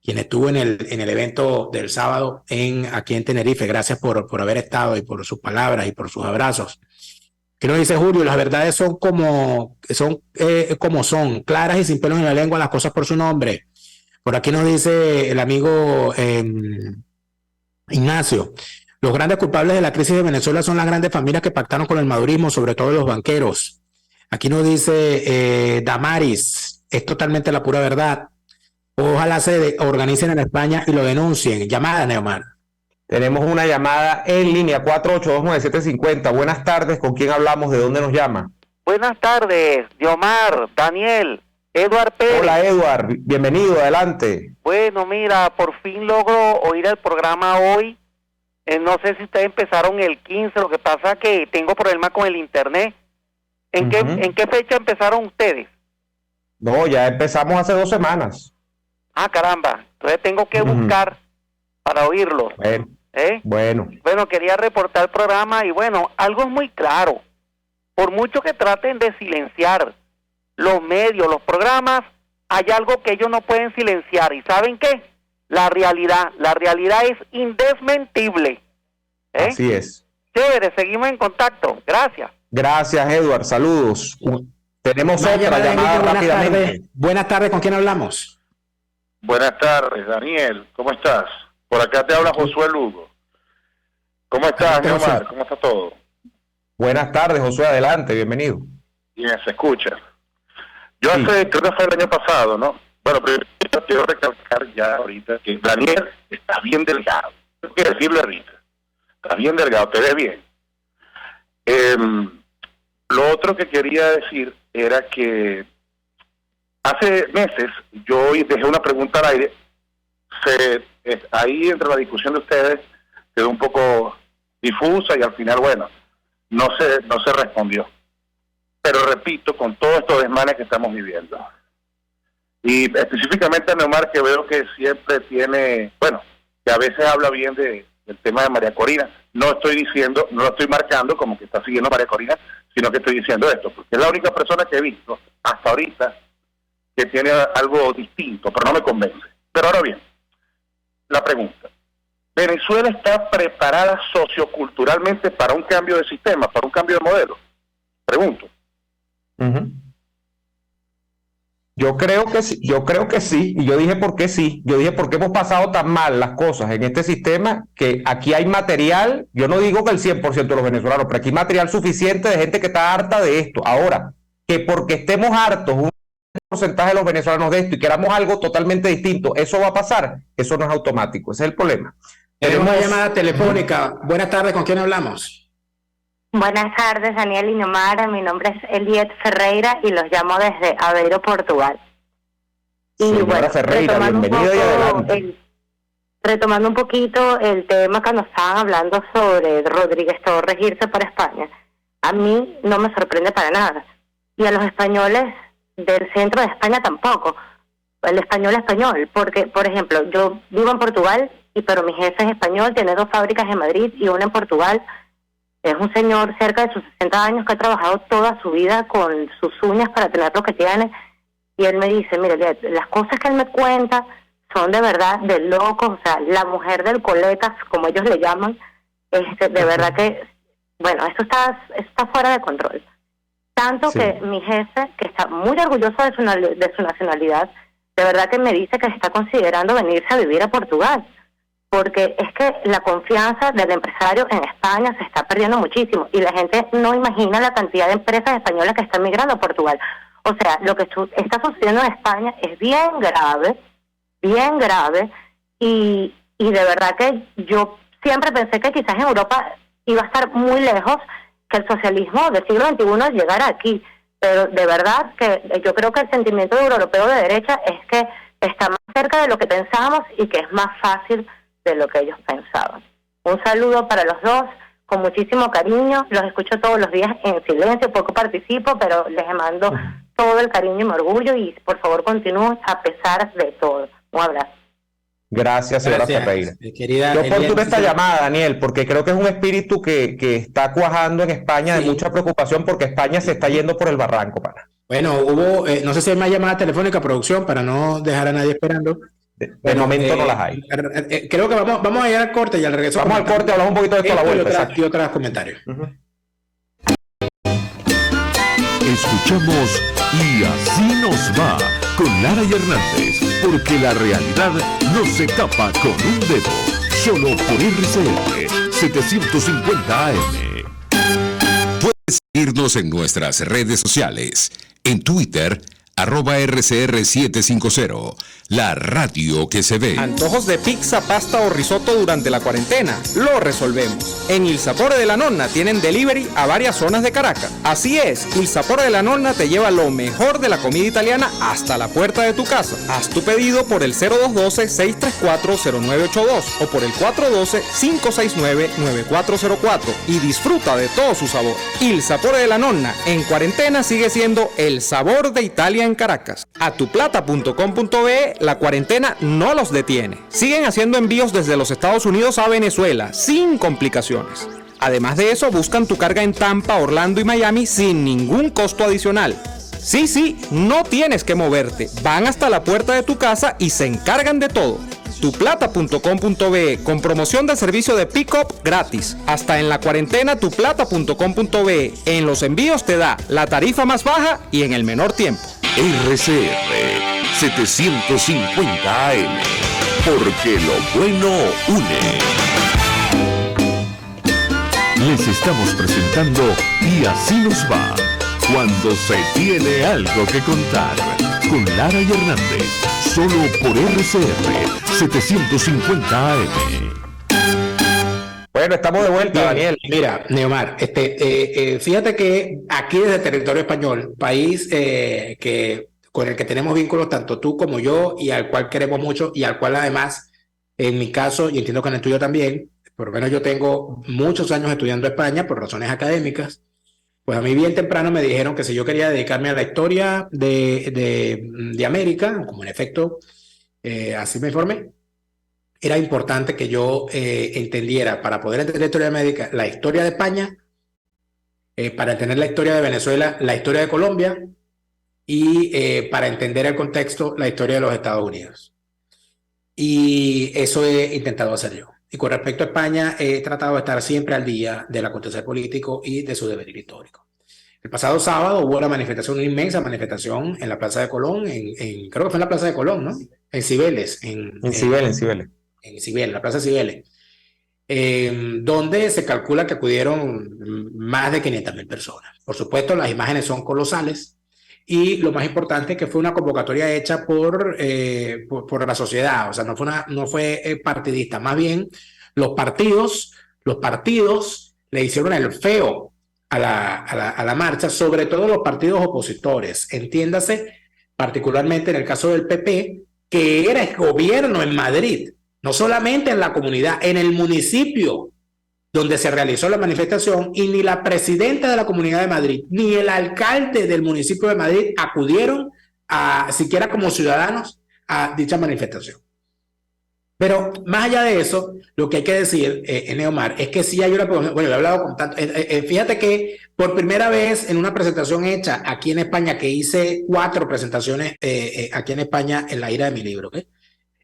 quien estuvo en el evento del sábado aquí en Tenerife. Gracias por haber estado y por sus palabras y por sus abrazos. Aquí nos dice Julio, las verdades son como son, claras y sin pelos en la lengua, las cosas por su nombre. Por aquí nos dice el amigo Ignacio, los grandes culpables de la crisis de Venezuela son las grandes familias que pactaron con el madurismo, sobre todo los banqueros. Aquí nos dice Damaris, es totalmente la pura verdad. Ojalá se organicen en España y lo denuncien. Llamada, Neomar. Tenemos una llamada en línea 4829750. Buenas tardes, ¿con quién hablamos? ¿De dónde nos llama? Buenas tardes, Diomar, Daniel, Eduard Pérez. Hola Eduard, bienvenido, adelante. Bueno, mira, por fin logro oír el programa hoy. No sé si ustedes empezaron el 15, lo que pasa es que tengo problemas con el internet. ¿En qué fecha empezaron ustedes? No, ya empezamos hace 2 semanas. Ah, caramba, entonces tengo que buscar para oírlo. Bueno, quería reportar el programa y bueno, algo es muy claro. Por mucho que traten de silenciar los medios, los programas, hay algo que ellos no pueden silenciar. ¿Y saben qué? La realidad es indesmentible. Así es. Chévere, seguimos en contacto. Gracias. Gracias, Eduard. Saludos. Tenemos otra llamada rápidamente. Buenas tardes, ¿con quién hablamos? Buenas tardes, Daniel. ¿Cómo estás? Por acá te habla Josué Lugo. ¿Cómo estás, Omar? ¿Cómo está todo? Buenas tardes, Josué. Adelante, bienvenido. Bien, se escucha. Yo creo que fue el año pasado, ¿no? Bueno, pero yo quiero recalcar ya ahorita que Daniel está bien delgado. Tengo que decirle ahorita. Estás bien delgado, te ves bien. Lo otro que quería decir era que hace meses yo dejé una pregunta al aire. Ahí entre la discusión de ustedes quedó un poco difusa y al final, bueno, no se respondió. Pero repito, con todos estos desmanes que estamos viviendo. Y específicamente a Neomar, que veo que siempre tiene, bueno, que a veces habla bien del tema de María Corina. No lo estoy marcando como que está siguiendo a María Corina, sino que estoy diciendo esto, porque es la única persona que he visto hasta ahorita que tiene algo distinto, pero no me convence. Pero ahora bien, la pregunta: ¿Venezuela está preparada socioculturalmente para un cambio de sistema, para un cambio de modelo? Pregunto. Uh-huh. Yo creo que sí, y yo dije por qué sí, yo dije por qué hemos pasado tan mal las cosas en este sistema, que aquí hay material, yo no digo que el 100% de los venezolanos, pero aquí hay material suficiente de gente que está harta de esto. Ahora, que porque estemos hartos, un porcentaje de los venezolanos de esto y queramos algo totalmente distinto, ¿eso va a pasar? Eso no es automático, ese es el problema. Tenemos una llamada telefónica. Buenas tardes, ¿con quién hablamos? Buenas tardes, Daniel y Neomar. Mi nombre es Eliet Ferreira y los llamo desde Aveiro, Portugal. Y Señora Ferreira, bienvenida y adelante. Retomando un poquito el tema que nos estaban hablando sobre Rodríguez Torres irse para España, a mí no me sorprende para nada. Y a los españoles del centro de España tampoco. El español, porque, por ejemplo, yo vivo en Portugal, pero mi jefe es español, tiene 2 fábricas en Madrid y una en Portugal. Es un señor cerca de sus 60 años que ha trabajado toda su vida con sus uñas para tener lo que tiene. Y él me dice, mire, las cosas que él me cuenta son de verdad de locos. O sea, la mujer del coletas, como ellos le llaman, de verdad que, bueno, esto está fuera de control. Tanto sí, que mi jefe, que está muy orgulloso de su nacionalidad, de verdad que me dice que está considerando venirse a vivir a Portugal. Porque es que la confianza del empresario en España se está perdiendo muchísimo y la gente no imagina la cantidad de empresas españolas que están migrando a Portugal. O sea, lo que está sucediendo en España es bien grave y de verdad que yo siempre pensé que quizás en Europa iba a estar muy lejos que el socialismo del siglo XXI llegara aquí, pero de verdad que yo creo que el sentimiento europeo de derecha es que está más cerca de lo que pensábamos y que es más fácil de lo que ellos pensaban. Un saludo para los dos, con muchísimo cariño. Los escucho todos los días en silencio, poco participo, pero les mando todo el cariño y mi orgullo y por favor continúen a pesar de todo. Un abrazo. Gracias, señora Ferreira. Yo oportuno esta llamada, Daniel, porque creo que es un espíritu que está cuajando en España, sí, de mucha preocupación porque España se está yendo por el barranco, pana. Bueno, hubo, no sé si hay más llamada telefónica, producción, para no dejar a nadie esperando. De momento no las hay. Creo que vamos a ir al corte y al regreso. Vamos al corte, hablamos un poquito de esto a la vuelta. Y otros comentarios. Escuchamos Y Así Nos Va con Lara y Hernández, porque la realidad no se tapa con un dedo. Solo por RCR 750 AM. Puedes seguirnos en nuestras redes sociales. En Twitter, @RCR750, la radio que se ve. ¿Antojos de pizza, pasta o risotto durante la cuarentena? Lo resolvemos. En Il Sapore de la Nonna tienen delivery a varias zonas de Caracas. Así es, Il Sapore de la Nonna te lleva lo mejor de la comida italiana hasta la puerta de tu casa. Haz tu pedido por el 0212-634-0982 o por el 412-569-9404 y disfruta de todo su sabor. Il Sapore de la Nonna en cuarentena sigue siendo el sabor de Italia en Caracas. A tuplata.com.be la cuarentena no los detiene. Siguen haciendo envíos desde los Estados Unidos a Venezuela sin complicaciones. Además de eso, buscan tu carga en Tampa, Orlando y Miami sin ningún costo adicional. Sí, no tienes que moverte. Van hasta la puerta de tu casa y se encargan de todo. Tuplata.com.be con promoción del servicio de pick-up gratis. Hasta en la cuarentena tuplata.com.be. En los envíos te da la tarifa más baja y en el menor tiempo. RCR 750 AM, porque lo bueno une. Les estamos presentando Y Así Nos Va, cuando se tiene algo que contar, con Lara y Hernández, solo por RCR 750 AM. Bueno, estamos de vuelta, Daniel. Mira, Neomar, fíjate que aquí desde el territorio español, país con el que tenemos vínculos tanto tú como yo y al cual queremos mucho y al cual además, en mi caso, y entiendo que en el tuyo también, por lo menos yo tengo muchos años estudiando España por razones académicas, pues a mí bien temprano me dijeron que si yo quería dedicarme a la historia de América, como en efecto así me informé, era importante que yo entendiera, para poder entender la historia de América, la historia de España, para entender la historia de Venezuela, la historia de Colombia, y para entender el contexto, la historia de los Estados Unidos. Y eso he intentado hacer yo. Y con respecto a España, he tratado de estar siempre al día del acontecer político y de su devenir histórico. El pasado sábado hubo una manifestación, una inmensa manifestación en la Plaza de Colón, creo que fue en la Plaza de Colón, ¿no? En Cibeles. En Cibeles. En Cibeles, la Plaza Cibeles. Donde se calcula que acudieron más de 500.000 personas. Por supuesto, las imágenes son colosales. Y lo más importante es que fue una convocatoria hecha por la sociedad, o sea, no fue partidista, más bien los partidos le hicieron el feo a la marcha, sobre todo los partidos opositores, entiéndase, particularmente en el caso del PP, que era el gobierno en Madrid, no solamente en la comunidad, en el municipio donde se realizó la manifestación, y ni la presidenta de la Comunidad de Madrid, ni el alcalde del municipio de Madrid acudieron, siquiera como ciudadanos, a dicha manifestación. Pero más allá de eso, lo que hay que decir, Neomar, es que sí hay una... Bueno, he hablado con tanto... fíjate que por primera vez en una presentación hecha aquí en España, que hice 4 presentaciones aquí en España en la gira de mi libro, ¿okay?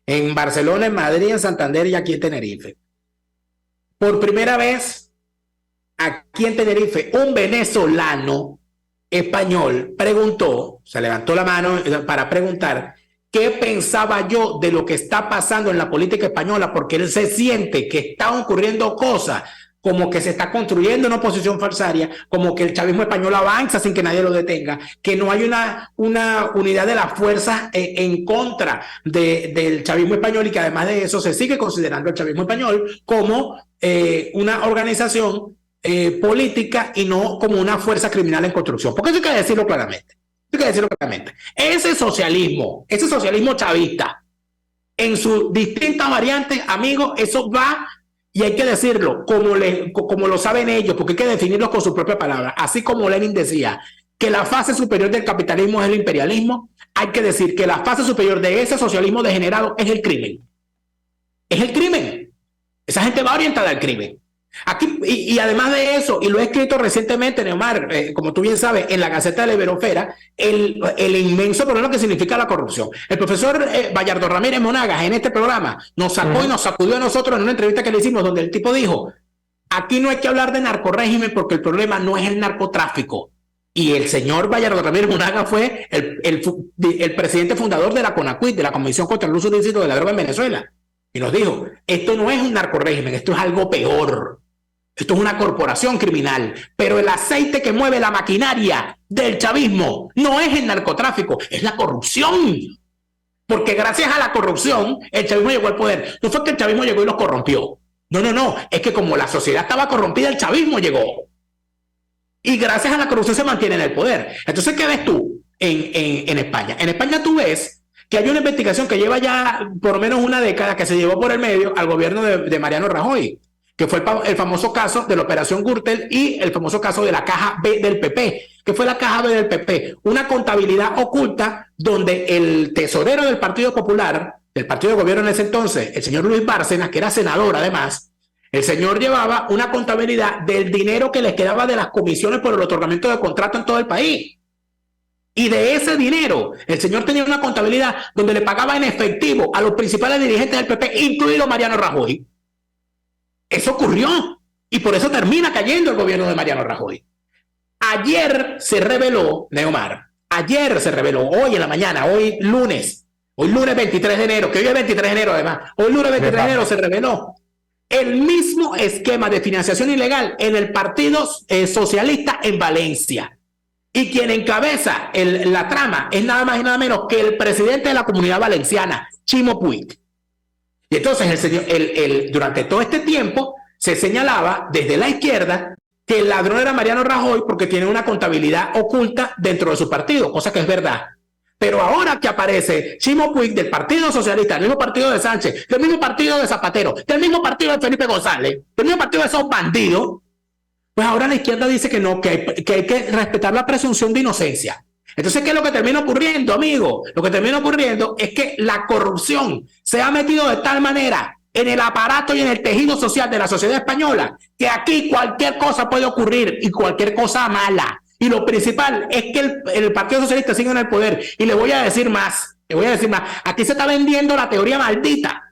En Barcelona, en Madrid, en Santander y aquí en Tenerife. Por primera vez, aquí en Tenerife, un venezolano español se levantó la mano para preguntar qué pensaba yo de lo que está pasando en la política española, porque él se siente que están ocurriendo cosas como que se está construyendo una oposición falsaria, como que el chavismo español avanza sin que nadie lo detenga, que no hay una unidad de las fuerzas en contra del chavismo español, y que además de eso se sigue considerando el chavismo español como una organización política y no como una fuerza criminal en construcción. Porque eso hay que decirlo claramente. Ese socialismo chavista, en sus distintas variantes, amigos, eso va... Y hay que decirlo, como lo saben ellos, porque hay que definirlos con sus propias palabras. Así como Lenin decía que la fase superior del capitalismo es el imperialismo, hay que decir que la fase superior de ese socialismo degenerado es el crimen. Es el crimen. Esa gente va orientada al crimen. Aquí, y además de eso, y lo he escrito recientemente, Neomar, como tú bien sabes, en la Gaceta de la Iberosfera, el inmenso problema que significa la corrupción. El profesor Bayardo Ramírez Monagas en este programa nos sacó y nos sacudió a nosotros en una entrevista que le hicimos, donde el tipo dijo: aquí no hay que hablar de narcorrégimen porque el problema no es el narcotráfico. Y el señor Bayardo Ramírez Monagas fue el presidente fundador de la CONACYT, de la Comisión contra el Uso Ilícito de la Droga en Venezuela. Y nos dijo: esto no es un narcorrégimen, esto es algo peor. Esto es una corporación criminal, pero el aceite que mueve la maquinaria del chavismo no es el narcotráfico, es la corrupción. Porque gracias a la corrupción el chavismo llegó al poder. No fue que el chavismo llegó y los corrompió. No. Es que como la sociedad estaba corrompida, el chavismo llegó. Y gracias a la corrupción se mantiene en el poder. Entonces, ¿qué ves tú en España? En España tú ves que hay una investigación que lleva ya por lo menos una década, que se llevó por el medio al gobierno de Mariano Rajoy, que fue el famoso caso de la Operación Gürtel y el famoso caso de la Caja B del PP. ¿Qué fue la Caja B del PP? Una contabilidad oculta donde el tesorero del Partido Popular, del partido de gobierno en ese entonces, el señor Luis Bárcenas, que era senador además, el señor llevaba una contabilidad del dinero que les quedaba de las comisiones por el otorgamiento de contrato en todo el país. Y de ese dinero, el señor tenía una contabilidad donde le pagaba en efectivo a los principales dirigentes del PP, incluido Mariano Rajoy. Eso ocurrió y por eso termina cayendo el gobierno de Mariano Rajoy. Ayer se reveló, Neomar, hoy en la mañana, hoy lunes 23 de enero, que hoy es 23 de enero además, hoy lunes 23 de enero se reveló el mismo esquema de financiación ilegal en el Partido Socialista en Valencia. Y quien encabeza la trama es nada más y nada menos que el presidente de la Comunidad Valenciana, Ximo Puig. Y entonces el señor, durante todo este tiempo se señalaba desde la izquierda que el ladrón era Mariano Rajoy porque tiene una contabilidad oculta dentro de su partido, cosa que es verdad. Pero ahora que aparece Ximo Puig del Partido Socialista, del mismo partido de Sánchez, del mismo partido de Zapatero, del mismo partido de Felipe González, del mismo partido de esos bandidos, pues ahora la izquierda dice que no, que hay que respetar la presunción de inocencia. Entonces, ¿qué es lo que termina ocurriendo, amigo? Lo que termina ocurriendo es que la corrupción se ha metido de tal manera en el aparato y en el tejido social de la sociedad española que aquí cualquier cosa puede ocurrir y cualquier cosa mala. Y lo principal es que el Partido Socialista sigue en el poder. Y le voy a decir más, aquí se está vendiendo la teoría maldita.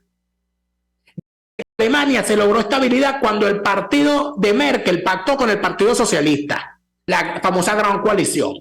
En Alemania se logró estabilidad cuando el partido de Merkel pactó con el Partido Socialista, la famosa Gran Coalición.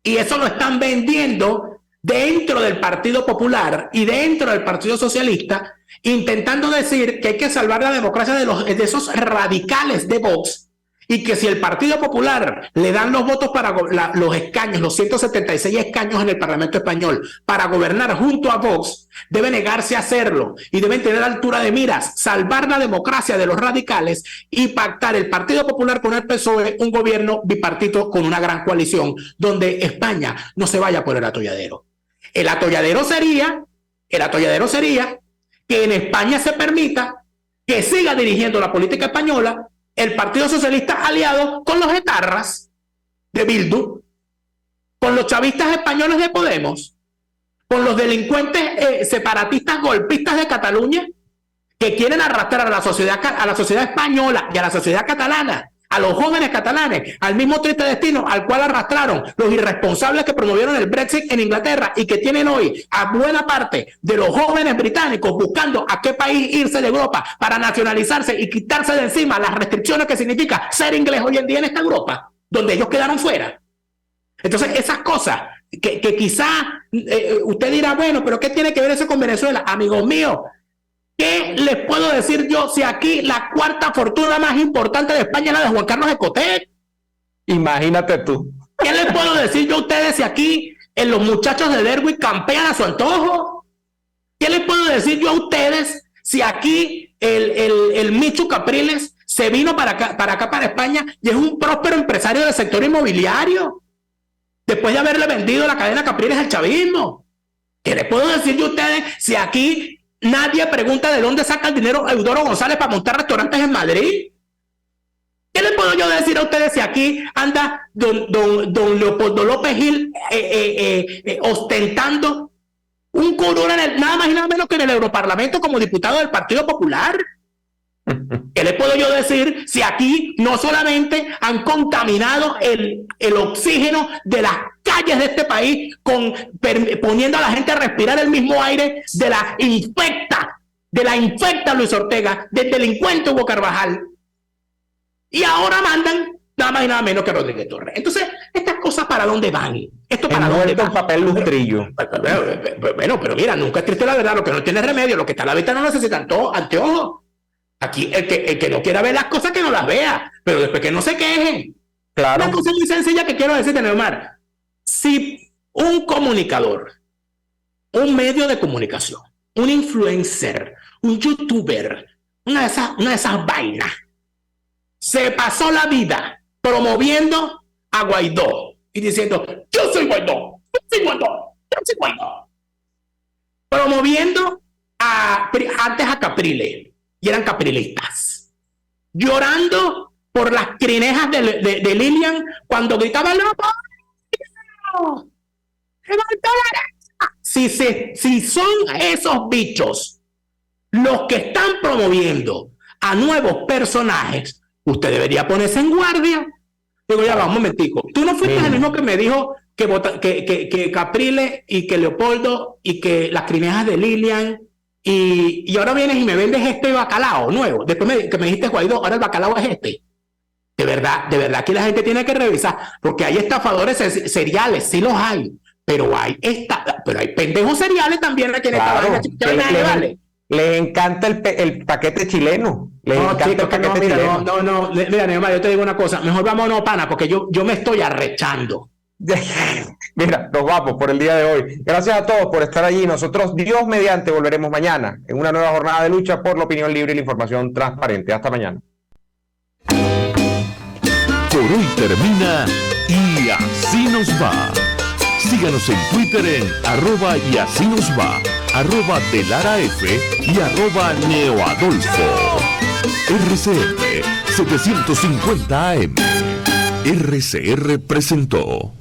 Y eso lo están vendiendo dentro del Partido Popular y dentro del Partido Socialista, intentando decir que hay que salvar la democracia de esos radicales de Vox, y que si el Partido Popular le dan los votos para los escaños, los 176 escaños en el Parlamento Español, para gobernar junto a Vox, debe negarse a hacerlo y deben tener altura de miras, salvar la democracia de los radicales y pactar el Partido Popular con el PSOE, un gobierno bipartito con una gran coalición, donde España no se vaya por el atolladero. El atolladero sería que en España se permita que siga dirigiendo la política española el Partido Socialista aliado con los etarras de Bildu, con los chavistas españoles de Podemos, con los delincuentes separatistas golpistas de Cataluña que quieren arrastrar a la sociedad española y a la sociedad catalana, a los jóvenes catalanes, al mismo triste destino al cual arrastraron los irresponsables que promovieron el Brexit en Inglaterra y que tienen hoy a buena parte de los jóvenes británicos buscando a qué país irse de Europa para nacionalizarse y quitarse de encima las restricciones que significa ser inglés hoy en día en esta Europa, donde ellos quedaron fuera. Entonces, esas cosas que quizá usted dirá, bueno, pero ¿qué tiene que ver eso con Venezuela? Amigos míos, ¿qué les puedo decir yo si aquí la cuarta fortuna más importante de España es la de Juan Carlos Escotet? Imagínate tú. ¿Qué les puedo decir yo a ustedes si aquí los muchachos de Derwick campean a su antojo? ¿Qué les puedo decir yo a ustedes si aquí el Michu Capriles se vino para acá, para España, y es un próspero empresario del sector inmobiliario, después de haberle vendido la cadena Capriles al chavismo? ¿Qué les puedo decir yo a ustedes si aquí nadie pregunta de dónde saca el dinero Eudoro González para montar restaurantes en Madrid? ¿Qué les puedo yo decir a ustedes si aquí anda don Leopoldo López Gil ostentando un curul nada más y nada menos que en el Europarlamento como diputado del Partido Popular? ¿Qué les puedo yo decir si aquí no solamente han contaminado el oxígeno de las calles de este país poniendo a la gente a respirar el mismo aire de la infecta Luis Ortega, del delincuente Hugo Carvajal, y ahora mandan nada más y nada menos que Rodríguez Torres? Entonces, estas cosas ¿para dónde van? ¿Esto para dónde va? Papel lustrillo. Bueno, pero mira, nunca es triste la verdad, lo que no tiene remedio, lo que está a la vista no necesita anteojos. Aquí el que no quiera ver las cosas que no las vea, pero después que no se quejen. Claro. Una cosa muy sencilla que quiero decirte, Neomar: si un comunicador, un medio de comunicación, un influencer, un youtuber, una de esas vainas, se pasó la vida promoviendo a Guaidó y diciendo, yo soy Guaidó, promoviendo antes a Capriles, y eran caprilistas, llorando por las crinejas de Lilian cuando gritaba si son esos bichos los que están promoviendo a nuevos personajes, usted debería ponerse en guardia. Digo, ya va, un momentico, tú no fuiste el mismo que me dijo que Capriles y que Leopoldo y que las crinejas de Lilian, y ahora vienes y me vendes este bacalao nuevo, después que me dijiste Guaidó, ahora el bacalao es este. De verdad que la gente tiene que revisar, porque hay estafadores seriales, sí los hay, pero hay pendejos seriales también aquí en esta vaina. Les encanta el paquete chileno. Mira, Neymar, yo te digo una cosa, mejor vámonos, pana, porque yo me estoy arrechando. Mira, nos vamos por el día de hoy. Gracias a todos por estar allí. Nosotros, Dios mediante, volveremos mañana en una nueva jornada de lucha por la opinión libre y la información transparente. Hasta mañana. Por hoy termina Y Así Nos Va. Síganos en Twitter en @y así nos va, @delaraf y @neoadolfo. RCR 750 AM. RCR presentó.